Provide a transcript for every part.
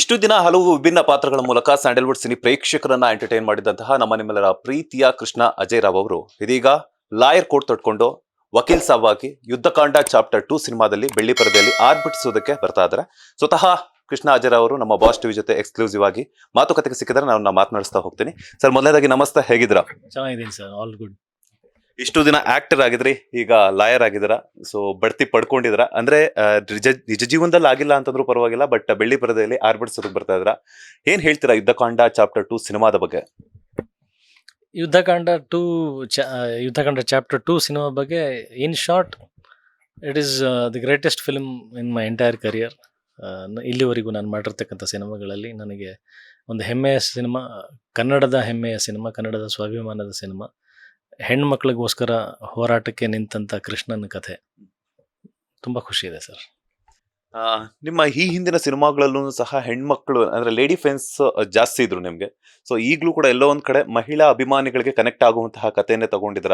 ಇಷ್ಟು ದಿನ ಹಲವು ವಿಭಿನ್ನ ಪಾತ್ರಗಳ ಮೂಲಕ ಸ್ಯಾಂಡಲ್ವುಡ್ ಸಿನಿ ಪ್ರೇಕ್ಷಕರನ್ನ ಎಂಟರ್ಟೈನ್ ಮಾಡಿದಂತಹ ನಮ್ಮ ನಿಮ್ಮೆಲ್ಲರ ಪ್ರೀತಿಯ ಕೃಷ್ಣ ಅಜಯ್ ರಾವ್ ಅವರು ಇದೀಗ ಲಾಯರ್ ಕೋಟ್ ತೊಟ್ಕೊಂಡು ವಕೀಲ್ ಸಾಬ್ ಆಗಿ ಯುದ್ಧಕಾಂಡ ಚಾಪ್ಟರ್ 2 ಸಿನಿಮಾದಲ್ಲಿ ಬೆಳ್ಳಿ ಪರದೆಯಲ್ಲಿ ಆರ್ಭಟಿಸೋದಕ್ಕೆ ಬರ್ತಾ ಇದ್ದಾರೆ. ಸ್ವತಃ ಕೃಷ್ಣ ಅಜಯ್ ರಾವ್ ಅವರು ನಮ್ಮ ಬಾಸ್ ಟಿವಿ ಜೊತೆ ಎಕ್ಸ್ಕ್ಲೂಸಿವ್ ಆಗಿ ಮಾತುಕತೆಗೆ ಸಿಕ್ಕಿದ್ರೆ ನಾನು ಮಾತನಾಡಿಸ್ತಾ ಹೋಗ್ತೀನಿ. ಸರ್, ಮೊದಲನೇದಾಗಿ ನಮಸ್ತೆ, ಹೇಗಿದ್ದೀರಾ? ಚೆನ್ನಾಗಿದ್ದೀನಿ ಸರ್, ಆಲ್ ಗುಡ್. ಇಷ್ಟು ದಿನ ಆಕ್ಟರ್ ಆಗಿದ್ರಿ, ಈಗ ಲಾಯರ್ ಆಗಿದ್ದೀರಾ. ಸೊ ಬಡ್ತಿ ಪಡ್ಕೊಂಡಿದ್ರ ಅಂದ್ರೆ ನಿಜ ಜೀವನದಲ್ಲಿ ಆಗಿಲ್ಲ ಅಂತಂದ್ರೂ ಪರವಾಗಿಲ್ಲ, ಬಟ್ ಬೆಳ್ಳಿ ಪರದೆಯಲ್ಲಿ ಆರ್ಭಟಿಸೋದಕ್ಕೆ ಬರ್ತಾ ಇದ್ರ. ಏನ್ ಹೇಳ್ತೀರಾ ಯುದ್ಧಕಾಂಡ ಚಾಪ್ಟರ್ 2 ಸಿನಿಮಾದ ಬಗ್ಗೆ? ಯುದ್ಧಕಾಂಡ ಯುದ್ಧಕಾಂಡ ಚಾಪ್ಟರ್ 2 ಸಿನಿಮಾ ಬಗ್ಗೆ in short, it is the greatest film in my entire career. ಇಲ್ಲಿವರೆಗೂ ನಾನು ಮಾಡಿರ್ತಕ್ಕಂಥ ಸಿನಿಮಾಗಳಲ್ಲಿ ನನಗೆ ಒಂದು ಹೆಮ್ಮೆಯ ಸಿನಿಮಾ, ಕನ್ನಡದ ಹೆಮ್ಮೆಯ ಸಿನಿಮಾ, ಕನ್ನಡದ ಸ್ವಾಭಿಮಾನದ ಸಿನಿಮಾ, ಹೆಣ್ಮಕ್ಳಿಗೋಸ್ಕರ ಹೋರಾಟಕ್ಕೆ ನಿಂತಂಥ ಕೃಷ್ಣನ ಕಥೆ. ತುಂಬ ಖುಷಿ ಇದೆ ಸರ್. ನಿಮ್ಮ ಈ ಹಿಂದಿನ ಸಿನಿಮಾಗಳಲ್ಲೂ ಸಹ ಹೆಣ್ಮಕ್ಳು ಅಂದ್ರೆ ಲೇಡಿ ಫ್ಯಾನ್ಸ್ ಜಾಸ್ತಿ ಇದ್ರು ನಿಮ್ಗೆ. ಸೊ ಈಗಲೂ ಕೂಡ ಎಲ್ಲೋ ಒಂದ್ ಕಡೆ ಮಹಿಳಾ ಅಭಿಮಾನಿಗಳಿಗೆ ಕನೆಕ್ಟ್ ಆಗುವಂತಹ ಕಥೆಯನ್ನೇ ತಗೊಂಡಿದ್ರ.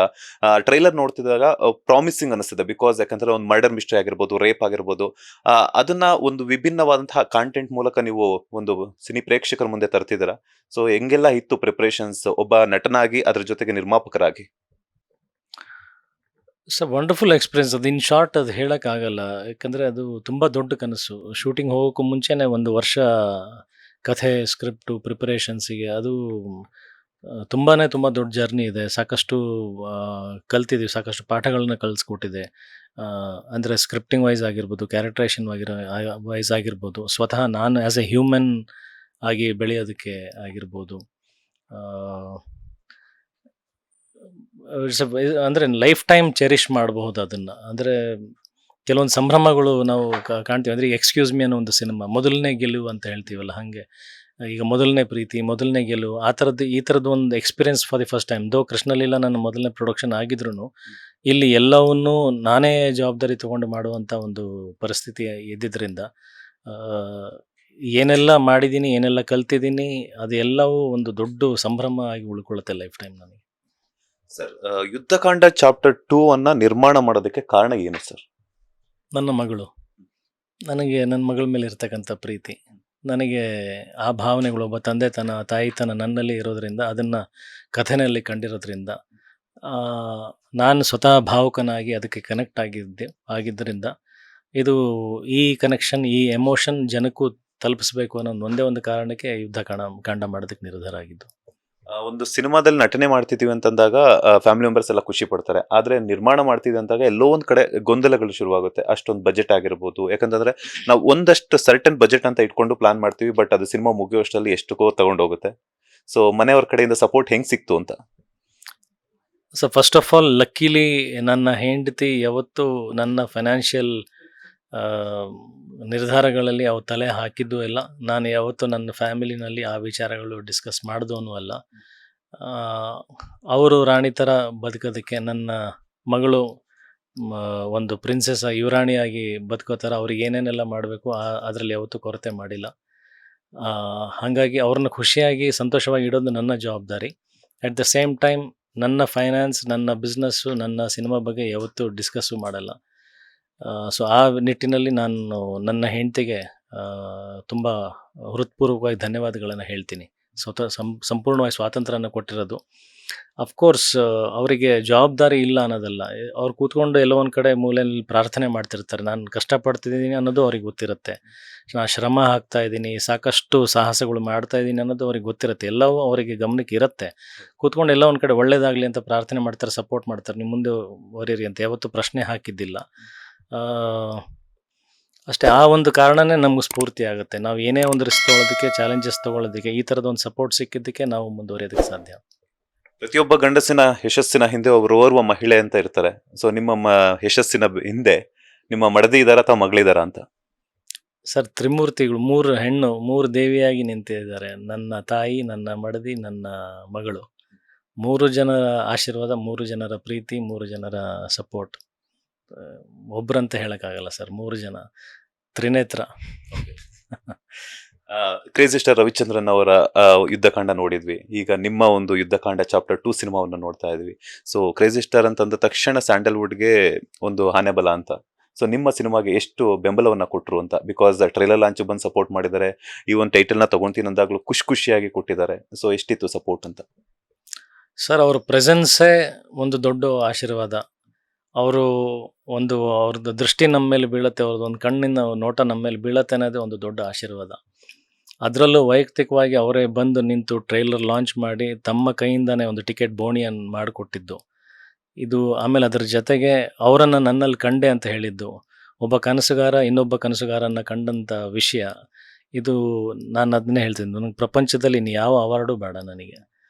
ಟ್ರೈಲರ್ ನೋಡ್ತಿದ್ದಾಗ ಪ್ರಾಮಿಸಿಂಗ್ ಅನಿಸ್ತದೆ, ಬಿಕಾಸ್ ಯಾಕಂದ್ರೆ ಒಂದು ಮರ್ಡರ್ ಮಿಸ್ಟ್ರಿ ಆಗಿರ್ಬೋದು, ರೇಪ್ ಆಗಿರ್ಬೋದು, ಅದನ್ನ ಒಂದು ವಿಭಿನ್ನವಾದಂತಹ ಕಾಂಟೆಂಟ್ ಮೂಲಕ ನೀವು ಒಂದು ಸಿನಿ ಪ್ರೇಕ್ಷಕರ ಮುಂದೆ ತರ್ತಿದ್ದೀರಾ. ಸೊ ಹೆಂಗೆಲ್ಲ ಇತ್ತು ಪ್ರಿಪರೇಷನ್ಸ್ ಒಬ್ಬ ನಟನಾಗಿ, ಅದ್ರ ಜೊತೆಗೆ ನಿರ್ಮಾಪಕರಾಗಿ? Wonderful experience. ಅದು ಇನ್ ಶಾರ್ಟ್ ಅದು ಹೇಳೋಕ್ಕಾಗಲ್ಲ, ಯಾಕಂದರೆ ಅದು ತುಂಬ ದೊಡ್ಡ ಕನಸು. ಶೂಟಿಂಗ್ ಹೋಗೋಕ್ಕೂ ಮುಂಚೆನೇ ಒಂದು ವರ್ಷ ಕಥೆ, ಸ್ಕ್ರಿಪ್ಟು, ಪ್ರಿಪರೇಷನ್ಸಿಗೆ ಅದು ತುಂಬಾ ತುಂಬ ದೊಡ್ಡ ಜರ್ನಿ ಇದೆ. ಸಾಕಷ್ಟು ಕಲ್ತಿದ್ದೀವಿ, ಸಾಕಷ್ಟು ಪಾಠಗಳನ್ನ ಕಲಿಸ್ಕೊಟ್ಟಿದೆ. ಅಂದರೆ ಸ್ಕ್ರಿಪ್ಟಿಂಗ್ ವೈಸ್ ಆಗಿರ್ಬೋದು, ಕ್ಯಾರೆಕ್ಟ್ರೇಷನ್ ವೈಸ್ ಆಗಿರ್ಬೋದು, ಸ್ವತಃ ನಾನು ಆ್ಯಸ್ ಎ ಹ್ಯೂಮನ್ ಆಗಿ ಬೆಳೆಯೋದಕ್ಕೆ ಆಗಿರ್ಬೋದು. ಅಂದರೆ ಲೈಫ್ ಟೈಮ್ ಚೆರಿಷ್ ಮಾಡಬಹುದು ಅದನ್ನು. ಅಂದರೆ ಕೆಲವೊಂದು ಸಂಭ್ರಮಗಳು ನಾವು ಕಾಣ್ತೀವಿ. ಅಂದರೆ ಎಕ್ಸ್ಕ್ಯೂಸ್ ಮಿ ಅನ್ನೋ ಒಂದು ಸಿನಿಮಾ, ಮೊದಲನೇ ಗೆಲುವು ಅಂತ ಹೇಳ್ತೀವಲ್ಲ, ಹಾಗೆ ಈಗ ಮೊದಲನೇ ಪ್ರೀತಿ, ಮೊದಲನೇ ಗೆಲುವು, ಈ ಥರದ್ದು ಒಂದು experience for the first time. ದೋ ಕೃಷ್ಣಲೀಲಾ ನನ್ನ ಮೊದಲನೇ ಪ್ರೊಡಕ್ಷನ್ ಆಗಿದ್ರು ಇಲ್ಲಿ ಎಲ್ಲವನ್ನೂ ನಾನೇ ಜವಾಬ್ದಾರಿ ತೊಗೊಂಡು ಮಾಡುವಂಥ ಒಂದು ಪರಿಸ್ಥಿತಿ ಇದ್ದಿದ್ದರಿಂದ ಏನೆಲ್ಲ ಮಾಡಿದ್ದೀನಿ, ಏನೆಲ್ಲ ಕಲ್ತಿದ್ದೀನಿ, ಅದೆಲ್ಲವೂ ಒಂದು ದೊಡ್ಡ ಸಂಭ್ರಮ ಆಗಿ ಉಳ್ಕೊಳ್ಳುತ್ತೆ ಲೈಫ್ ಟೈಮ್ ನನಗೆ. ಸರ್, ಯುದ್ಧಕಾಂಡ ಚಾಪ್ಟರ್ 2 ಅನ್ನ ನಿರ್ಮಾಣ ಮಾಡೋದಕ್ಕೆ ಕಾರಣ ಏನು ಸರ್? ನನ್ನ ಮಗಳು, ನನಗೆ ನನ್ನ ಮಗಳ ಮೇಲೆ ಇರ್ತಕ್ಕಂಥ ಪ್ರೀತಿ, ನನಗೆ ಆ ಭಾವನೆಗಳು, ಒಬ್ಬ ತಂದೆತನ, ತಾಯಿತನ ನನ್ನಲ್ಲಿ ಇರೋದರಿಂದ, ಅದನ್ನು ಕಥೆನಲ್ಲಿ ಕಂಡಿರೋದ್ರಿಂದ ನಾನು ಸ್ವತಃ ಭಾವುಕನಾಗಿ ಅದಕ್ಕೆ ಕನೆಕ್ಟ್ ಆಗಿದ್ದರಿಂದ ಇದು ಈ ಕನೆಕ್ಷನ್, ಈ ಎಮೋಷನ್ ಜನಕ್ಕೂ ತಲುಪಿಸ್ಬೇಕು ಅನ್ನೋ ಒಂದೇ ಒಂದು ಕಾರಣಕ್ಕೆ ಯುದ್ಧಕಾಂಡ ಮಾಡೋದಕ್ಕೆ ನಿರ್ಧಾರ ಆಗಿದ್ದು. ಒಂದು ಸಿನಿಮಾದಲ್ಲಿ ನಟನೆ ಮಾಡ್ತಿದೀವಿ ಅಂತಂದಾಗ ಫ್ಯಾಮಿಲಿ ಮೆಂಬರ್ಸ್ ಎಲ್ಲ ಖುಷಿ ಪಡ್ತಾರೆ. ಆದ್ರೆ ನಿರ್ಮಾಣ ಮಾಡ್ತಿದ್ವಿ ಅಂದಾಗ ಎಲ್ಲೋ ಒಂದ್ ಕಡೆ ಗೊಂದಲಗಳು ಶುರುವಾಗುತ್ತೆ. ಅಷ್ಟೊಂದು ಬಜೆಟ್ ಆಗಿರ್ಬೋದು, ಯಾಕಂತಂದ್ರೆ ನಾವು ಒಂದಷ್ಟು ಸರ್ಟನ್ ಬಜೆಟ್ ಅಂತ ಇಟ್ಕೊಂಡು ಪ್ಲಾನ್ ಮಾಡ್ತೀವಿ, ಬಟ್ ಅದು ಸಿನಿಮಾ ಮುಗಿಯೋಷ್ಟರಲ್ಲಿ ಎಷ್ಟಕ್ಕೋ ತಗೊಂಡೋಗುತ್ತೆ. ಸೊ ಮನೆಯವ್ರ ಕಡೆಯಿಂದ ಸಪೋರ್ಟ್ ಹೆಂಗ್ ಸಿಕ್ತು ಅಂತ? ಸೊ ಫಸ್ಟ್ ಆಫ್ ಆಲ್, ಲಕ್ಕಿಲಿ ನನ್ನ ಹೆಂಡತಿ ಯಾವತ್ತೂ ನನ್ನ ಫೈನಾನ್ಷಿಯಲ್ ನಿರ್ಧಾರಗಳಲ್ಲಿ ಅವು ತಲೆ ಹಾಕಿದ್ದು ಇಲ್ಲ. ನಾನು ಯಾವತ್ತೂ ನನ್ನ ಫ್ಯಾಮಿಲಿನಲ್ಲಿ ಆ ವಿಚಾರಗಳು ಡಿಸ್ಕಸ್ ಮಾಡಿದವನು ಅಲ್ಲ. ಅವರು ರಾಣಿ ಥರ ಬದುಕೋದಕ್ಕೆ, ನನ್ನ ಮಗಳು ಒಂದು ಪ್ರಿನ್ಸೆಸ್ ಯುವರಾಣಿಯಾಗಿ ಬದುಕೋ ಥರ ಅವ್ರಿಗೆ ಏನೇನೆಲ್ಲ ಮಾಡಬೇಕು ಅದರಲ್ಲಿ ಯಾವತ್ತೂ ಕೊರತೆ ಮಾಡಿಲ್ಲ. ಹಾಗಾಗಿ ಅವ್ರನ್ನ ಖುಷಿಯಾಗಿ ಸಂತೋಷವಾಗಿ ಇಡೋದು ನನ್ನ ಜವಾಬ್ದಾರಿ. ಅಟ್ ದ ಸೇಮ್ ಟೈಮ್ ನನ್ನ ಫೈನಾನ್ಸ್, ನನ್ನ ಬಿಸ್ನೆಸ್ಸು, ನನ್ನ ಸಿನಿಮಾ ಬಗ್ಗೆ ಯಾವತ್ತೂ ಡಿಸ್ಕಸ್ಸು ಮಾಡಲ್ಲ. ಸೊ ಆ ನಿಟ್ಟಿನಲ್ಲಿ ನಾನು ನನ್ನ ಹೆಂಡತಿಗೆ ತುಂಬ ಹೃತ್ಪೂರ್ವಕವಾಗಿ ಧನ್ಯವಾದಗಳನ್ನು ಹೇಳ್ತೀನಿ. ಸಂಪೂರ್ಣವಾಗಿ ಸ್ವಾತಂತ್ರ್ಯನ ಕೊಟ್ಟಿರೋದು. ಅಫ್ಕೋರ್ಸ್ ಅವರಿಗೆ ಜವಾಬ್ದಾರಿ ಇಲ್ಲ ಅನ್ನೋದಲ್ಲ, ಅವ್ರು ಕೂತ್ಕೊಂಡು ಎಲ್ಲೋ ಒಂದು ಕಡೆ ಮೂಲೆಯಲ್ಲಿ ಪ್ರಾರ್ಥನೆ ಮಾಡ್ತಿರ್ತಾರೆ. ನಾನು ಕಷ್ಟಪಡ್ತಿದ್ದೀನಿ ಅನ್ನೋದು ಅವ್ರಿಗೆ ಗೊತ್ತಿರುತ್ತೆ. ನಾನು ಶ್ರಮ ಹಾಕ್ತಾ ಇದ್ದೀನಿ, ಸಾಕಷ್ಟು ಸಾಹಸಗಳು ಮಾಡ್ತಾ ಇದ್ದೀನಿ ಅನ್ನೋದು ಅವ್ರಿಗೆ ಗೊತ್ತಿರುತ್ತೆ. ಎಲ್ಲವೂ ಅವರಿಗೆ ಗಮನಕ್ಕೆ ಇರುತ್ತೆ. ಕೂತ್ಕೊಂಡು ಎಲ್ಲ ಒಂದು ಕಡೆ ಒಳ್ಳೇದಾಗಲಿ ಅಂತ ಪ್ರಾರ್ಥನೆ ಮಾಡ್ತಾರೆ, ಸಪೋರ್ಟ್ ಮಾಡ್ತಾರೆ, ನಿಮ್ಮ ಮುಂದೆ ಹೊರೀರಿ ಅಂತ ಯಾವತ್ತೂ ಪ್ರಶ್ನೆ ಹಾಕಿದ್ದಿಲ್ಲ. ಅಷ್ಟೇ, ಆ ಒಂದು ಕಾರಣನೇ ನಮ್ಗೆ ಸ್ಫೂರ್ತಿ ಆಗುತ್ತೆ. ನಾವು ಏನೇ ಒಂದು ರಿಸ್ಕ್ ತೊಗೊಳೋದಕ್ಕೆ, ಚಾಲೆಂಜಸ್ ತೊಗೊಳೋದಕ್ಕೆ, ಈ ಥರದ ಒಂದು ಸಪೋರ್ಟ್ ಸಿಕ್ಕಿದ್ದಕ್ಕೆ ನಾವು ಮುಂದುವರಿಯೋದಕ್ಕೆ ಸಾಧ್ಯ. ಪ್ರತಿಯೊಬ್ಬ ಗಂಡಸಿನ ಯಶಸ್ಸಿನ ಹಿಂದೆ ಓರ್ವ ಮಹಿಳೆ ಅಂತ ಇರ್ತಾರೆ. ಸೊ ನಿಮ್ಮ ಯಶಸ್ಸಿನ ಹಿಂದೆ ನಿಮ್ಮ ಮಡದಿ ಇದ್ದಾರಾ ಅಥವಾ ಮಗಳಿದಾರ ಅಂತ? ಸರ್, ತ್ರಿಮೂರ್ತಿಗಳು, 3 ಹೆಣ್ಣು, 3 ದೇವಿಯಾಗಿ ನಿಂತಿದ್ದಾರೆ. ನನ್ನ ತಾಯಿ, ನನ್ನ ಮಡದಿ, ನನ್ನ ಮಗಳು. 3 ಜನರ ಆಶೀರ್ವಾದ, 3 ಜನರ ಪ್ರೀತಿ, 3 ಜನರ ಸಪೋರ್ಟ್. ಒಬ್ರಂತ ಹೇಳಕ್ಕಾಗಲ್ಲ ಸರ್, 3 ಜನ ತ್ರಿನೇತ್ರ. ಕ್ರೇಜಿ ಸ್ಟಾರ್ ರವಿಚಂದ್ರನ್ ಅವರ ಯುದ್ಧಕಾಂಡ ನೋಡಿದ್ವಿ. ಈಗ ನಿಮ್ಮ ಒಂದು ಯುದ್ಧಕಾಂಡ ಚಾಪ್ಟರ್ 2 ಸಿನಿಮಾವನ್ನು ನೋಡ್ತಾ ಇದ್ವಿ. ಸೊ ಕ್ರೇಜಿ ಸ್ಟಾರ್ ಅಂತಂದ ತಕ್ಷಣ ಸ್ಯಾಂಡಲ್ವುಡ್ಗೆ ಒಂದು ಆನೆಬಲ ಅಂತ. ಸೊ ನಿಮ್ಮ ಸಿನಿಮಾಗೆ ಎಷ್ಟು ಬೆಂಬಲವನ್ನ ಕೊಟ್ಟರು ಅಂತ? ಬಿಕಾಸ್ ಟ್ರೈಲರ್ ಲಾಂಚ್ ಬಂದು ಸಪೋರ್ಟ್ ಮಾಡಿದ್ದಾರೆ, ಈ ಒಂದು ಟೈಟಲ್ನ ತಗೊಂತೀನಿ ಅಂದಾಗಲೂ ಖುಷಿಯಾಗಿ ಕೊಟ್ಟಿದ್ದಾರೆ. ಸೊ ಎಷ್ಟಿತ್ತು ಸಪೋರ್ಟ್ ಅಂತ? ಸರ್ ಅವ್ರ ಪ್ರೆಸೆನ್ಸೇ ಒಂದು ದೊಡ್ಡ ಆಶೀರ್ವಾದ. ಅವರು ಅವ್ರದ್ದು ದೃಷ್ಟಿ ನಮ್ಮ ಮೇಲೆ ಬೀಳುತ್ತೆ, ಅವ್ರದ್ದು ಒಂದು ಕಣ್ಣಿನ ನೋಟ ನಮ್ಮ ಮೇಲೆ ಬೀಳುತ್ತೆ ಅನ್ನೋದೇ ಒಂದು ದೊಡ್ಡ ಆಶೀರ್ವಾದ. ಅದರಲ್ಲೂ ವೈಯಕ್ತಿಕವಾಗಿ ಅವರೇ ಬಂದು ನಿಂತು ಟ್ರೈಲರ್ ಲಾಂಚ್ ಮಾಡಿ ತಮ್ಮ ಕೈಯಿಂದನೇ ಒಂದು ಟಿಕೆಟ್ ಬೋಣಿಯನ್ನು ಮಾಡಿಕೊಟ್ಟಿದ್ದು ಇದು. ಆಮೇಲೆ ಅದರ ಜೊತೆಗೆ ಅವರನ್ನು ನನ್ನಲ್ಲಿ ಕಂಡೆ ಅಂತ ಹೇಳಿದ್ದು, ಒಬ್ಬ ಕನಸುಗಾರ ಇನ್ನೊಬ್ಬ ಕನಸುಗಾರನ ಕಂಡಂಥ ವಿಷಯ ಇದು. ನಾನು ಅದನ್ನೇ ಹೇಳ್ತೀನಿ, ನನಗೆ ಪ್ರಪಂಚದಲ್ಲಿ ಇನ್ನು ಯಾವ ಅವಾರ್ಡು ಬೇಡ, ನನಗೆ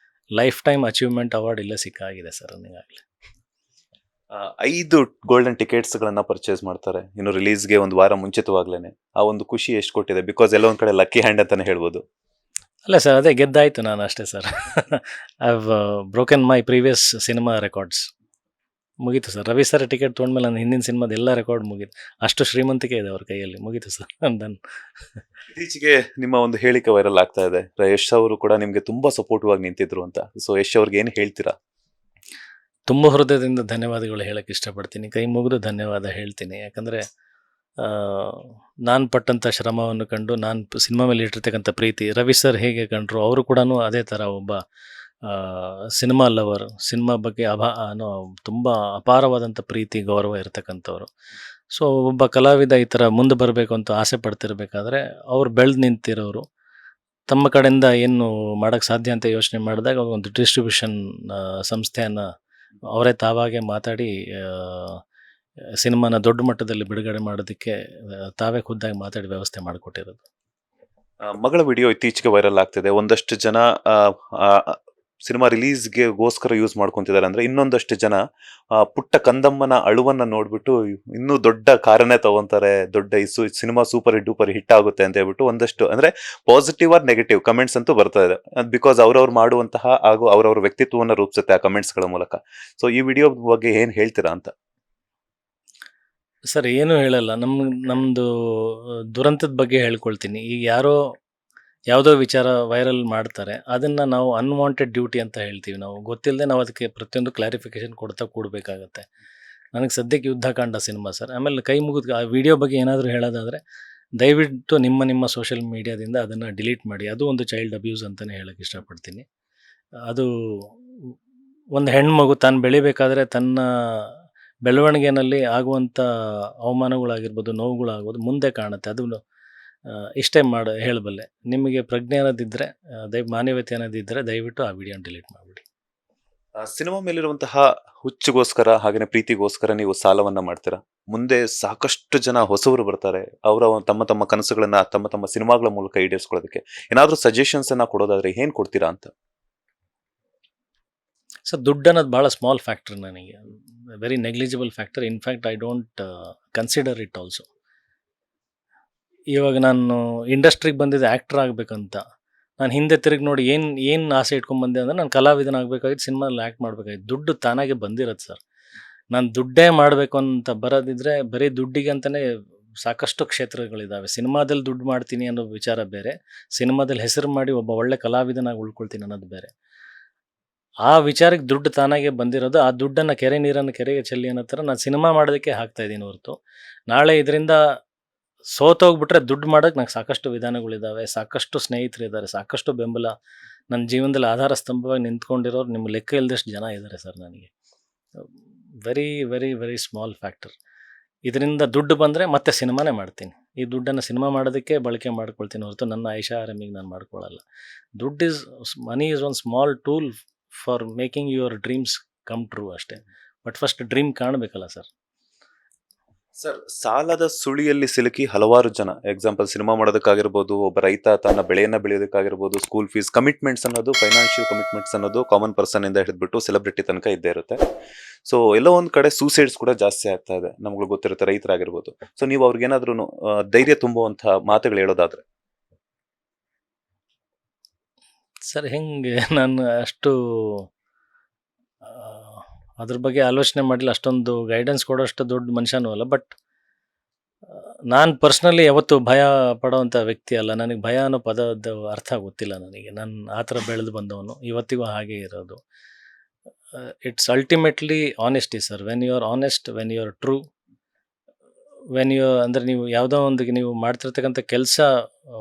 ಲೈಫ್ ಟೈಮ್ ಅಚೀವ್ಮೆಂಟ್ ಅವಾರ್ಡ್ ಇಲ್ಲೇ ಸಿಕ್ಕಾಗಿದೆ ಸರ್ ನನಗಾಗಲಿ. 5 ಗೋಲ್ಡನ್ ಟಿಕೆಟ್ಸ್ಗಳನ್ನ ಪರ್ಚೇಸ್ ಮಾಡ್ತಾರೆ ಇನ್ನು ರಿಲೀಸ್ಗೆ ಒಂದು ವಾರ ಮುಂಚಿತವಾಗ್ಲೇನೆ. ಆ ಒಂದು ಖುಷಿ ಎಷ್ಟು ಕೊಟ್ಟಿದೆ? ಬಿಕಾಸ್ ಎಲ್ಲ ಒಂದ್ ಕಡೆ ಲಕ್ಕಿ ಹ್ಯಾಂಡ್ ಅಂತಾನೆ ಹೇಳ್ಬೋದು. ಅಲ್ಲ ಸರ್, ಅದೇ ಗೆದ್ದಾಯ್ತು ನಾನು ಅಷ್ಟೇ sir. I have broken my previous cinema records. ಮುಗೀತು ಸರ್. ರವಿ ಸರ್ ಟಿಕೆಟ್ ತೊಗೊಂಡ್ಮೇಲೆ ನನ್ನ ಹಿಂದಿನ ಸಿನಿಮಾದ ಎಲ್ಲ ರೆಕಾರ್ಡ್ ಮುಗೀತು. ಅಷ್ಟು ಶ್ರೀಮಂತಿಕೆ ಇದೆ ಅವ್ರ ಕೈಯಲ್ಲಿ. ಮುಗೀತು ಸರ್. ಡನ್. ಇತ್ತೀಚೆಗೆ ನಿಮ್ಮ ಒಂದು ಹೇಳಿಕೆ ವೈರಲ್ ಆಗ್ತಾ ಇದೆ, ಯಶ್ ಅವರು ಕೂಡ ನಿಮ್ಗೆ ತುಂಬಾ ಸಪೋರ್ಟಿವ್ ಆಗಿ ನಿಂತಿದ್ರು ಅಂತ. ಸೊ ಯಶ್ ಅವ್ರಿಗೆ ಏನ್ ಹೇಳ್ತೀರಾ? ತುಂಬ ಹೃದಯದಿಂದ ಧನ್ಯವಾದಗಳು ಹೇಳಕ್ಕೆ ಇಷ್ಟಪಡ್ತೀನಿ. ಕೈ ಮುಗಿದು ಧನ್ಯವಾದ ಹೇಳ್ತೀನಿ. ಯಾಕಂದರೆ ನಾನು ಪಟ್ಟಂಥ ಶ್ರಮವನ್ನು ಕಂಡು ನಾನು ಸಿನಿಮಾ ಮೇಲೆ ಇಟ್ಟಿರ್ತಕ್ಕಂಥ ಪ್ರೀತಿ ರವಿ ಸರ್ ಹೇಗೆ ಕಂಡ್ರು, ಅವರು ಕೂಡ ಅದೇ ಥರ ಒಬ್ಬ ಸಿನಿಮಾ ಲವರ್, ಸಿನಿಮಾ ಬಗ್ಗೆ ತುಂಬ ಅಪಾರವಾದಂಥ ಪ್ರೀತಿ ಗೌರವ ಇರತಕ್ಕಂಥವ್ರು. ಸೊ ಒಬ್ಬ ಕಲಾವಿದ ಈ ಥರ ಮುಂದೆ ಬರಬೇಕು ಅಂತ ಆಸೆ ಪಡ್ತಿರ್ಬೇಕಾದ್ರೆ ಅವ್ರು ಬೆಳೆದು ನಿಂತಿರೋರು. ತಮ್ಮ ಕಡೆಯಿಂದ ಏನು ಮಾಡೋಕ್ಕೆ ಸಾಧ್ಯ ಅಂತ ಯೋಚನೆ ಮಾಡಿದಾಗ ಒಂದು ಡಿಸ್ಟ್ರಿಬ್ಯೂಷನ್ ಸಂಸ್ಥೆಯನ್ನು ಅವರೇ ತಾವಾಗೆ ಮಾತಾಡಿ ಸಿನಿಮಾನ ದೊಡ್ಡ ಮಟ್ಟದಲ್ಲಿ ಬಿಡುಗಡೆ ಮಾಡೋದಕ್ಕೆ ತಾವೇ ಖುದ್ದಾಗಿ ಮಾತಾಡಿ ವ್ಯವಸ್ಥೆ ಮಾಡಿಕೊಟ್ಟಿರೋದು. ಮಗಳ ವಿಡಿಯೋ ಇತ್ತೀಚೆಗೆ ವೈರಲ್ ಆಗ್ತಿದೆ. ಒಂದಷ್ಟು ಜನ ಸಿನಿಮಾ ರಿಲೀಸ್ಗೆಗೋಸ್ಕರ ಯೂಸ್ ಮಾಡ್ಕೊಂತಿದ್ದಾರೆ. ಅಂದ್ರೆ ಇನ್ನೊಂದಷ್ಟು ಜನ ಪುಟ್ಟ ಕಂದಮ್ಮನ ಅಳುವನ್ನ ನೋಡ್ಬಿಟ್ಟು ಇನ್ನೂ ದೊಡ್ಡ ಕಾರನೇ ತಗೊಂತಾರೆ, ದೊಡ್ಡ ಸಿನಿಮಾ ಸೂಪರ್ ಡೂಪರ್ ಹಿಟ್ ಆಗುತ್ತೆ ಅಂತ ಹೇಳ್ಬಿಟ್ಟು ಒಂದಷ್ಟು ಅಂದ್ರೆ ಪಾಸಿಟಿವ್ ಆರ್ ನೆಗೆಟಿವ್ ಕಮೆಂಟ್ಸ್ ಅಂತೂ ಬರ್ತಾ ಇದೆ. ಬಿಕಾಸ್ ಅವ್ರವ್ರು ಮಾಡುವಂತಹ ಹಾಗೂ ಅವ್ರವ್ರ ವ್ಯಕ್ತಿತ್ವವನ್ನು ರೂಪಿಸುತ್ತೆ ಆ ಕಮೆಂಟ್ಸ್ ಗಳ ಮೂಲಕ. ಸೊ ಈ ವಿಡಿಯೋ ಬಗ್ಗೆ ಏನ್ ಹೇಳ್ತೀರಾ ಅಂತ? ಸರ್ ಏನು ಹೇಳಲ್ಲ, ನಮ್ಮದು ದುರಂತದ ಬಗ್ಗೆ ಹೇಳ್ಕೊಳ್ತೀನಿ. ಈಗ ಯಾವುದೋ ವಿಚಾರ ವೈರಲ್ ಮಾಡ್ತಾರೆ, ಅದನ್ನು ನಾವು ಅನ್ವಾಂಟೆಡ್ ಡ್ಯೂಟಿ ಅಂತ ಹೇಳ್ತೀವಿ. ನಾವು ಗೊತ್ತಿಲ್ಲದೆ ನಾವು ಅದಕ್ಕೆ ಪ್ರತಿಯೊಂದು ಕ್ಲಾರಿಫಿಕೇಶನ್ ಕೊಡ್ತಾ ಕೂಡಬೇಕಾಗತ್ತೆ. ನನಗೆ ಸದ್ಯಕ್ಕೆ ಯುದ್ಧಕಾಂಡ ಸಿನಿಮಾ ಸರ್. ಆಮೇಲೆ ಕೈ ಮುಗಿದು ಆ ವಿಡಿಯೋ ಬಗ್ಗೆ ಏನಾದರೂ ಹೇಳೋದಾದರೆ ದಯವಿಟ್ಟು ನಿಮ್ಮ ಸೋಷಿಯಲ್ ಮೀಡಿಯಾದಿಂದ ಅದನ್ನು ಡಿಲೀಟ್ ಮಾಡಿ. ಅದು ಒಂದು ಚೈಲ್ಡ್ ಅಬ್ಯೂಸ್ ಅಂತಲೇ ಹೇಳೋಕ್ಕೆ ಇಷ್ಟಪಡ್ತೀನಿ. ಅದು ಒಂದು ಹೆಣ್ಮಗು ತಾನು ಬೆಳಿಬೇಕಾದ್ರೆ ತನ್ನ ಬೆಳವಣಿಗೆಯಲ್ಲಿ ಆಗುವಂಥ ಅವಮಾನಗಳಾಗಿರ್ಬೋದು, ನೋವುಗಳಾಗ್ಬೋದು ಮುಂದೆ ಕಾಣುತ್ತೆ. ಅದು ಇಷ್ಟೇ ಹೇಳಬಲ್ಲೆ. ನಿಮಗೆ ಪ್ರಜ್ಞೆ ಅನ್ನೋದಿದ್ದರೆ, ಮಾನವೀಯತೆ ಅನ್ನೋದಿದ್ದರೆ ದಯವಿಟ್ಟು ಆ ವಿಡಿಯೋನ ಡಿಲೀಟ್ ಮಾಡಿಬಿಡಿ. ಸಿನಿಮಾ ಮೇಲಿರುವಂತಹ ಹುಚ್ಚಿಗೋಸ್ಕರ ಹಾಗೆಯೇ ಪ್ರೀತಿಗೋಸ್ಕರ ನೀವು ಸಾಲವನ್ನ ಮಾಡ್ತೀರಾ? ಮುಂದೆ ಸಾಕಷ್ಟು ಜನ ಹೊಸವರು ಬರ್ತಾರೆ, ಅವರ ತಮ್ಮ ಕನಸುಗಳನ್ನ ತಮ್ಮ ಸಿನಿಮಾಗಳ ಮೂಲಕ ಈಡೇರಿಸ್ಕೊಳ್ಳೋದಕ್ಕೆ ಏನಾದರೂ ಸಜೆಷನ್ಸ್ ಅನ್ನ ಕೊಡೋದಾದ್ರೆ ಏನ್ ಕೊಡ್ತೀರಾ ಅಂತ? ಸರ್, ದುಡ್ಡು ಅನ್ನೋದು ಭಾಳ ಸ್ಮಾಲ್ ಫ್ಯಾಕ್ಟರ್ ನನಗೆ, very negligible factor. In fact I don't consider it also. ಇವಾಗ ನಾನು ಇಂಡಸ್ಟ್ರಿಗೆ ಬಂದಿದ್ದೆ ಆ್ಯಕ್ಟ್ರ್ ಆಗಬೇಕಂತ. ನಾನು ಹಿಂದೆ ತಿರುಗಿ ನೋಡಿ ಏನು ಆಸೆ ಇಟ್ಕೊಂಡ್ಬಂದೆ ಅಂದರೆ ನಾನು ಕಲಾವಿದನ ಆಗಬೇಕಾಗಿತ್ತು, ಸಿನಿಮಾದಲ್ಲಿ ಆ್ಯಕ್ಟ್ ಮಾಡಬೇಕಾಗಿತ್ತು. ದುಡ್ಡು ತಾನಾಗೆ ಬಂದಿರೋದು ಸರ್. ನಾನು ದುಡ್ಡೇ ಮಾಡಬೇಕು ಅಂತ ಬರೋದಿದ್ರೆ ಬರೀ ದುಡ್ಡಿಗೆ ಅಂತಲೇ ಸಾಕಷ್ಟು ಕ್ಷೇತ್ರಗಳಿದ್ದಾವೆ. ಸಿನಿಮಾದಲ್ಲಿ ದುಡ್ಡು ಮಾಡ್ತೀನಿ ಅನ್ನೋ ವಿಚಾರ ಬೇರೆ, ಸಿನಿಮಾದಲ್ಲಿ ಹೆಸರು ಮಾಡಿ ಒಬ್ಬ ಒಳ್ಳೆ ಕಲಾವಿದನಾಗಿ ಉಳ್ಕೊಳ್ತೀನಿ ಅನ್ನೋದು ಬೇರೆ. ಆ ವಿಚಾರಕ್ಕೆ ದುಡ್ಡು ತಾನಾಗೆ ಬಂದಿರೋದು. ಆ ದುಡ್ಡನ್ನು ಕೆರೆ ನೀರನ್ನು ಕೆರೆಗೆ ಚೆಲ್ಲಿ ಅನ್ನೋ ಥರ ನಾನು ಸಿನಿಮಾ ಮಾಡೋದಕ್ಕೆ ಹಾಕ್ತಾಯಿದ್ದೀನಿ ಹೊರತು ನಾಳೆ ಇದರಿಂದ ಸೋತೋಗ್ಬಿಟ್ರೆ ದುಡ್ಡು ಮಾಡೋಕ್ಕೆ ನಂಗೆ ಸಾಕಷ್ಟು ವಿಧಾನಗಳಿದ್ದಾವೆ, ಸಾಕಷ್ಟು ಸ್ನೇಹಿತರಿದ್ದಾರೆ, ಸಾಕಷ್ಟು ಬೆಂಬಲ. ನನ್ನ ಜೀವನದಲ್ಲಿ ಆಧಾರ ಸ್ತಂಭವಾಗಿ ನಿಂತ್ಕೊಂಡಿರೋರು ನಿಮ್ಮ ಲೆಕ್ಕ ಇಲ್ಲದಷ್ಟು ಜನ ಇದ್ದಾರೆ ಸರ್. ನನಗೆ very very very small factor. ಇದರಿಂದ ದುಡ್ಡು ಬಂದರೆ ಮತ್ತೆ ಸಿನಿಮಾನೇ ಮಾಡ್ತೀನಿ. ಈ ದುಡ್ಡನ್ನು ಸಿನಿಮಾ ಮಾಡೋದಕ್ಕೆ ಬಳಕೆ ಮಾಡ್ಕೊಳ್ತೀನಿ ಹೊರತು ನನ್ನ ಐಷಾರಾಮಿಗೆ ನಾನು ಮಾಡ್ಕೊಳ್ಳಲ್ಲ. Money is one small tool for making your dreams come true ಅಷ್ಟೇ. ಬಟ್ ಫಸ್ಟ್ ಡ್ರೀಮ್ ಕಾಣಬೇಕಲ್ಲ ಸರ್. ಸರ್, ಸಾಲದ ಸುಳಿಯಲ್ಲಿ ಸಿಲುಕಿ ಹಲವಾರು ಜನ, ಎಕ್ಸಾಂಪಲ್ ಸಿನಿಮಾ ಮಾಡೋದಕ್ಕಾಗಿರ್ಬೋದು, ಒಬ್ಬ ರೈತ ತನ್ನ ಬೆಳೆಯನ್ನ ಬೆಳೆಯೋದಕ್ಕಾಗಿರ್ಬೋದು, ಸ್ಕೂಲ್ ಫೀಸ್ ಕಮಿಟ್ಮೆಂಟ್ಸ್ ಅನ್ನೋದು, ಫೈನಾನ್ಷಿಯಲ್ ಕಮಿಟ್ಮೆಂಟ್ಸ್ ಅನ್ನೋದು ಕಾಮನ್ ಪರ್ಸನ್ ಇಂದ ಹಿಡಿದ್ಬಿಟ್ಟು ಸೆಲೆಬ್ರಿಟಿ ತನಕ ಇದ್ದೇ ಇರುತ್ತೆ. ಸೊ ಎಲ್ಲೋ ಒಂದ್ ಕಡೆ ಸೂಸೈಡ್ಸ್ ಕೂಡ ಜಾಸ್ತಿ ಆಗ್ತಾ ಇದೆ, ನಮ್ಗೆ ಗೊತ್ತಿರುತ್ತೆ, ರೈತರಾಗಿರ್ಬೋದು. ಸೊ ನೀವು ಅವ್ರಿಗೇನಾದ್ರೂ ಧೈರ್ಯ ತುಂಬುವಂತಹ ಮಾತುಗಳು ಹೇಳೋದಾದ್ರೆ? ಸರ್, ಹೆಂಗೆ ನಾನು ಅಷ್ಟು ಅದ್ರ ಬಗ್ಗೆ ಆಲೋಚನೆ ಮಾಡಿಲ್ಲ, ಅಷ್ಟೊಂದು ಗೈಡೆನ್ಸ್ ಕೊಡೋಷ್ಟು ದೊಡ್ಡ ಮನುಷ್ಯನೂ ಅಲ್ಲ. ಬಟ್ ನಾನು ಪರ್ಸ್ನಲಿ ಯಾವತ್ತೂ ಭಯ ಪಡೋವಂಥ ವ್ಯಕ್ತಿ ಅಲ್ಲ. ನನಗೆ ಭಯ ಅನ್ನೋ ಪದದ ಅರ್ಥ ಗೊತ್ತಿಲ್ಲ ನನಗೆ. ನಾನು ಆ ಥರ ಬೆಳೆದು ಬಂದವನು, ಇವತ್ತಿಗೂ ಹಾಗೆ ಇರೋದು. It's ultimately honesty sir. When you are honest, when you are true, when you ಅಂದರೆ ನೀವು ಯಾವುದೋ ಒಂದು ನೀವು ಮಾಡ್ತಿರ್ತಕ್ಕಂಥ ಕೆಲಸ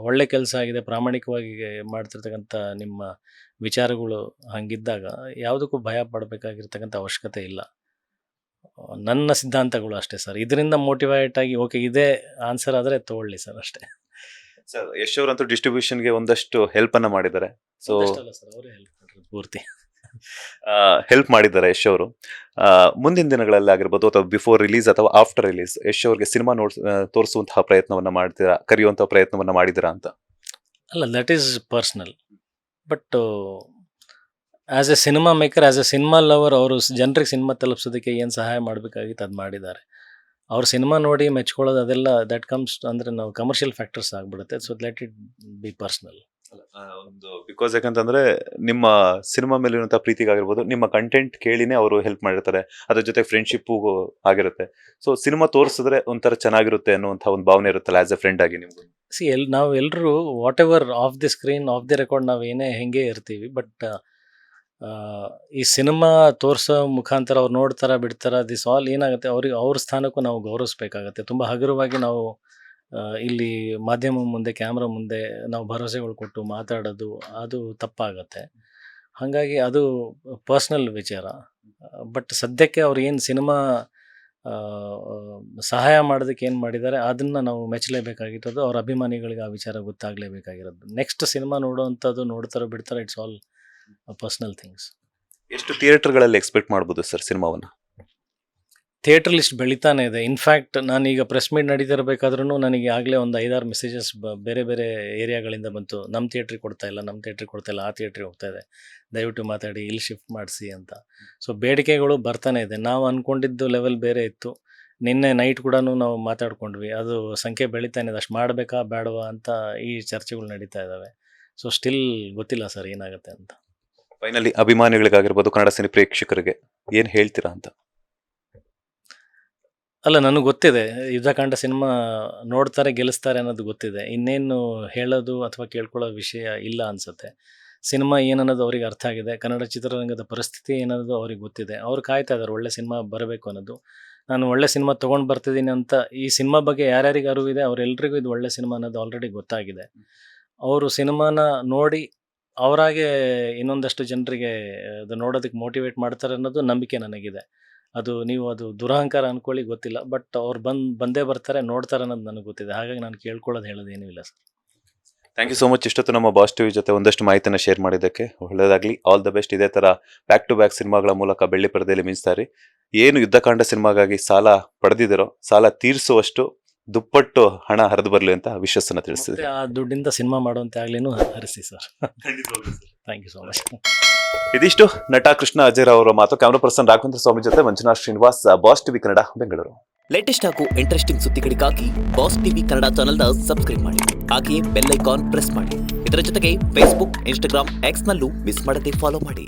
ಒಳ್ಳೆ ಕೆಲಸ ಆಗಿದೆ, ಪ್ರಾಮಾಣಿಕವಾಗಿ ಮಾಡ್ತಿರ್ತಕ್ಕಂಥ ನಿಮ್ಮ ವಿಚಾರಗಳು ಹಂಗಿದ್ದಾಗ ಯಾವುದಕ್ಕೂ ಭಯ ಪಡಬೇಕಾಗಿರ್ತಕ್ಕಂಥ ಅವಶ್ಯಕತೆ ಇಲ್ಲ. ನನ್ನ ಸಿದ್ಧಾಂತಗಳು ಅಷ್ಟೇ ಸರ್. ಇದರಿಂದ ಮೋಟಿವೇಟ್ ಆಗಿ ಓಕೆ ಇದೇ ಆನ್ಸರ್ ಆದರೆ ತೊಗೊಳ್ಳಿ ಸರ್ ಅಷ್ಟೇ. ಸರ್ ಯಶ್ ಅವರಂತೂ ಡಿಸ್ಟ್ರಿಬ್ಯೂಷನ್ಗೆ ಒಂದಷ್ಟು ಹೆಲ್ಪ್ ಅನ್ನ ಮಾಡಿದ್ದಾರೆ. ಸೊ ಅದಷ್ಟಲ್ಲ ಸರ್, ಅವರೇ ಹೆಲ್ಪ್ ಮಾಡ್ರಿ ಪೂರ್ತಿ. ಹೆಲ್ಪ್ ಮಾಡಿದ್ದಾರೆ ಯಶ್ ಅವರು. ಮುಂದಿನ ದಿನಗಳಲ್ಲಿ ಆಗಿರ್ಬೋದು ಅಥವಾ ಬಿಫೋರ್ ರಿಲೀಸ್ ಅಥವಾ ಆಫ್ಟರ್ ರಿಲೀಸ್ ಯಶ್ ಅವ್ರಿಗೆ ಸಿನಿಮಾ ತೋರಿಸುವಂತಹ ಪ್ರಯತ್ನವನ್ನ ಮಾಡ್ತೀರಾ, ಕರೆಯುವಂತಹ ಪ್ರಯತ್ನವನ್ನ ಮಾಡಿದಿರಾ ಅಂತ? ಅಲ್ಲ, that is personal. But as A cinema maker, as A cinema lover, ಅವರು ಜನರಿಗೆ ಸಿನಿಮಾ ತಲುಪಿಸೋದಕ್ಕೆ ಏನು ಸಹಾಯ ಮಾಡಬೇಕಾಗಿತ್ತು ಅದು ಮಾಡಿದ್ದಾರೆ. ಅವ್ರ ಸಿನಿಮಾ ನೋಡಿ ಮೆಚ್ಕೊಳ್ಳೋದು ಅದೆಲ್ಲ ದಟ್ ಕಮ್ಸ್ ಅಂದರೆ ನಾವು ಕಮರ್ಷಿಯಲ್ ಫ್ಯಾಕ್ಟರ್ಸ್ ಆಗಿಬಿಡುತ್ತೆ. So let it be personal. ಒಂದು ಬಿಕಾಸ್ ಯಾಕಂತಂದ್ರೆ ನಿಮ್ಮ ಸಿನಿಮಾ ಮೇಲೆ ಇರುವಂತಹ ಪ್ರೀತಿಗಾಗಿರ್ಬೋದು, ನಿಮ್ಮ ಕಂಟೆಂಟ್ ಕೇಳಿನೇ ಅವರು ಹೆಲ್ಪ್ ಮಾಡಿರ್ತಾರೆ, ಅದ್ರ ಜೊತೆ ಫ್ರೆಂಡ್ಶಿಪ್ಪು ಆಗಿರುತ್ತೆ. ಸೊ ಸಿನಿಮಾ ತೋರಿಸಿದ್ರೆ ಒಂಥರ ಚೆನ್ನಾಗಿರುತ್ತೆ ಅನ್ನುವಂಥ ಒಂದು ಭಾವನೆ ಇರುತ್ತಲ್ಲ ಆಸ್ ಎ ಫ್ರೆಂಡ್ ಆಗಿ ನಿಮ್ಗೆ? ನಾವು ಎಲ್ಲರೂ what ever of the screen, of the record ನಾವು ಏನೇ ಹೆಂಗೆ ಇರ್ತೀವಿ. ಬಟ್ ಈ ಸಿನಿಮಾ ತೋರಿಸೋ ಮುಖಾಂತರ ಅವ್ರು ನೋಡ್ತಾರ ಬಿಡ್ತಾರ, ದಿಸ್ ಆಲ್ ಏನಾಗುತ್ತೆ, ಅವ್ರಿಗೆ ಅವ್ರ ಸ್ಥಾನಕ್ಕೂ ನಾವು ಗೌರವಿಸ್ಬೇಕಾಗತ್ತೆ. ತುಂಬ ಹಗುರವಾಗಿ ನಾವು ಇಲ್ಲಿ ಮಾಧ್ಯಮ ಮುಂದೆ, ಕ್ಯಾಮ್ರಾ ಮುಂದೆ ನಾವು ಭರವಸೆಗಳು ಕೊಟ್ಟು ಮಾತಾಡೋದು ಅದು ತಪ್ಪಾಗತ್ತೆ. ಹಾಗಾಗಿ ಅದು ಪರ್ಸ್ನಲ್ ವಿಚಾರ. ಬಟ್ ಸದ್ಯಕ್ಕೆ ಅವ್ರು ಏನು ಸಿನಿಮಾ ಸಹಾಯ ಮಾಡೋದಕ್ಕೆ ಏನು ಮಾಡಿದ್ದಾರೆ ಅದನ್ನು ನಾವು ಮೆಚ್ಚಲೇಬೇಕಾಗಿರೋದು. ಅವ್ರ ಅಭಿಮಾನಿಗಳಿಗೆ ಆ ವಿಚಾರ ಗೊತ್ತಾಗಲೇಬೇಕಾಗಿರೋದು. ನೆಕ್ಸ್ಟ್ ಸಿನಿಮಾ ನೋಡೋವಂಥದ್ದು ನೋಡ್ತಾರೋ ಬಿಡ್ತಾರೋ ಇಟ್ಸ್ ಆಲ್ ಪರ್ಸ್ನಲ್ ಥಿಂಗ್ಸ್. ಎಷ್ಟು ಥಿಯೇಟರ್ಗಳಲ್ಲಿ ಎಕ್ಸ್ಪೆಕ್ಟ್ ಮಾಡ್ಬೋದು ಸರ್ ಸಿನಿಮಾವನ್ನ? ಥಿಯೇಟರ್ ಲಿಸ್ಟ್ ಬೆಳೀತಾನೆ ಇದೆ. ಇನ್ಫ್ಯಾಕ್ಟ್ ನಾನೀಗ ಪ್ರೆಸ್ ಮೀಟ್ ನಡೀತಿರಬೇಕಾದ್ರೂ ನನಗೆ ಆಗಲೇ ಒಂದು 5-6 ಮೆಸೇಜಸ್ ಬೇರೆ ಬೇರೆ ಏರಿಯಾಗಳಿಂದ ಬಂತು. ನಮ್ಮ ಥಿಯೇಟ್ರಿಗೆ ಕೊಡ್ತಾ ಇಲ್ಲ, ಆ ಥಿಯೇಟ್ರಿಗೆ ಹೋಗ್ತಾ ಇದೆ, ದಯವಿಟ್ಟು ಮಾತಾಡಿ, ಇಲ್ಲಿ ಶಿಫ್ಟ್ ಮಾಡಿಸಿ ಅಂತ. ಸೊ ಬೇಡಿಕೆಗಳು ಬರ್ತಾನೆ ಇದೆ. ನಾವು ಅಂದ್ಕೊಂಡಿದ್ದು ಲೆವೆಲ್ ಬೇರೆ ಇತ್ತು. ನಿನ್ನೆ ನೈಟ್ ಕೂಡ ನಾವು ಮಾತಾಡ್ಕೊಂಡ್ವಿ, ಅದು ಸಂಖ್ಯೆ ಬೆಳೀತಾನೆ ಇದೆ. ಅಷ್ಟು ಮಾಡಬೇಕಾ ಬೇಡವಾ ಅಂತ ಈ ಚರ್ಚೆಗಳು ನಡೀತಾ ಇದ್ದಾವೆ. ಸೊ ಸ್ಟಿಲ್ ಗೊತ್ತಿಲ್ಲ ಸರ್ ಏನಾಗುತ್ತೆ ಅಂತ. ಫೈನಲಿ ಅಭಿಮಾನಿಗಳಿಗಾಗಿರ್ಬೋದು, ಕನ್ನಡ ಸಿನಿ ಪ್ರೇಕ್ಷಕರಿಗೆ ಏನು ಹೇಳ್ತೀರಾ ಅಂತ? ಅಲ್ಲ, ನನಗೆ ಗೊತ್ತಿದೆ ಯುದ್ಧಕಾಂಡ ಸಿನಿಮಾ ನೋಡ್ತಾರೆ, ಗೆಲ್ಲಿಸ್ತಾರೆ ಅನ್ನೋದು ಗೊತ್ತಿದೆ. ಇನ್ನೇನು ಹೇಳೋದು ಅಥವಾ ಕೇಳ್ಕೊಳ್ಳೋ ವಿಷಯ ಇಲ್ಲ ಅನಿಸುತ್ತೆ. ಸಿನಿಮಾ ಏನನ್ನೋದು ಅವ್ರಿಗೆ ಅರ್ಥ ಆಗಿದೆ. ಕನ್ನಡ ಚಿತ್ರರಂಗದ ಪರಿಸ್ಥಿತಿ ಏನನ್ನೋದು ಅವ್ರಿಗೆ ಗೊತ್ತಿದೆ. ಅವ್ರು ಕಾಯ್ತಾ ಇದ್ದಾರೆ ಒಳ್ಳೆ ಸಿನಿಮಾ ಬರಬೇಕು ಅನ್ನೋದು. ನಾನು ಒಳ್ಳೆ ಸಿನಿಮಾ ತೊಗೊಂಡು ಬರ್ತಿದ್ದೀನಿ ಅಂತ, ಈ ಸಿನಿಮಾ ಬಗ್ಗೆ ಯಾರ್ಯಾರಿಗೆ ಅರಿವಿದೆ ಅವರೆಲ್ಲರಿಗೂ ಇದು ಒಳ್ಳೆ ಸಿನಿಮಾ ಅನ್ನೋದು ಆಲ್ರೆಡಿ ಗೊತ್ತಾಗಿದೆ. ಅವರು ಸಿನಿಮಾನ ನೋಡಿ ಅವರಾಗೆ ಇನ್ನೊಂದಷ್ಟು ಜನರಿಗೆ ಅದು ನೋಡೋದಕ್ಕೆ ಮೋಟಿವೇಟ್ ಮಾಡ್ತಾರೆ ಅನ್ನೋದು ನಂಬಿಕೆ ನನಗಿದೆ. ಅದು ನೀವು ಅದು ದುರಹಂಕಾರ ಅಂದ್ಕೊಳ್ಳಿ, ಗೊತ್ತಿಲ್ಲ. ಬಟ್ ಅವ್ರು ಬಂದೇ ಬರ್ತಾರೆ, ನೋಡ್ತಾರೆ ಅನ್ನೋದು ನನಗೆ ಗೊತ್ತಿದೆ. ಹಾಗಾಗಿ ನಾನು ಕೇಳ್ಕೊಳ್ಳೋದು ಹೇಳೋದು ಏನೂ ಇಲ್ಲ sir. Thank you so much. ಇಷ್ಟೊತ್ತು ನಮ್ಮ ಬಾಸ್ ಟಿವಿ ಜೊತೆ ಒಂದಷ್ಟು ಮಾಹಿತಿಯನ್ನು ಶೇರ್ ಮಾಡಿದ್ದಕ್ಕೆ ಒಳ್ಳೆಯದಾಗಲಿ. All the best. ಇದೇ ಥರ ಬ್ಯಾಕ್ ಟು ಬ್ಯಾಕ್ ಸಿನಿಮಾಗಳ ಮೂಲಕ ಬೆಳ್ಳಿ ಪರದೆಯಲ್ಲಿ ಮಿಂಚ್ತಾರೆ. ಏನು ಯುದ್ಧಕಾಂಡ ಸಿನಿಮಾಗಾಗಿ ಸಾಲ ಪಡೆದಿದ್ದೀರೋ ಸಾಲ ತೀರಿಸುವಷ್ಟು ದುಪ್ಪಟ್ಟು ಹಣ ಹರಿದು ಬರಲಿ ಅಂತ ವಿಶ್ವಾಸನ ತಿಳಿಸಿದೆ. ಆ ದುಡ್ಡಿಂದ ಸಿನಿಮಾ ಮಾಡುವಂತೆ ಆಗ್ಲೇನು ಹರಿಸಿ sir. Thank you so much. ಇದಿಷ್ಟು ನಟ ಕೃಷ್ಣ ಅಜೇರ್ ಅವರ ಮಾತು. ಕ್ಯಾಮರಾ ಪರ್ಸನ್ ರಾಘವೇಂದ್ರ ಸ್ವಾಮಿ ಜೊತೆ Manjunath Srinivas, boss TV Kannada, Bengaluru. Latest ಹಾಗೂ ಇಂಟ್ರೆಸ್ಟಿಂಗ್ ಸುದ್ದಿಗಳಿಗಾಗಿ ಬಾಸ್ ಟಿವಿ ಕನ್ನಡ ಚಾನೆಲ್ನ ಸಬ್ಸ್ಕ್ರೈಬ್ ಮಾಡಿ. ಹಾಗೆಯೇ ಬೆಲ್ ಐಕಾನ್ ಪ್ರೆಸ್ ಮಾಡಿ. ಇದರ ಜೊತೆಗೆ ಫೇಸ್ಬುಕ್, ಇನ್ಸ್ಟಾಗ್ರಾಮ್, ಎಕ್ಸ್ ನಲ್ಲೂ ಮಿಸ್ ಮಾಡದೆ ಫಾಲೋ ಮಾಡಿ.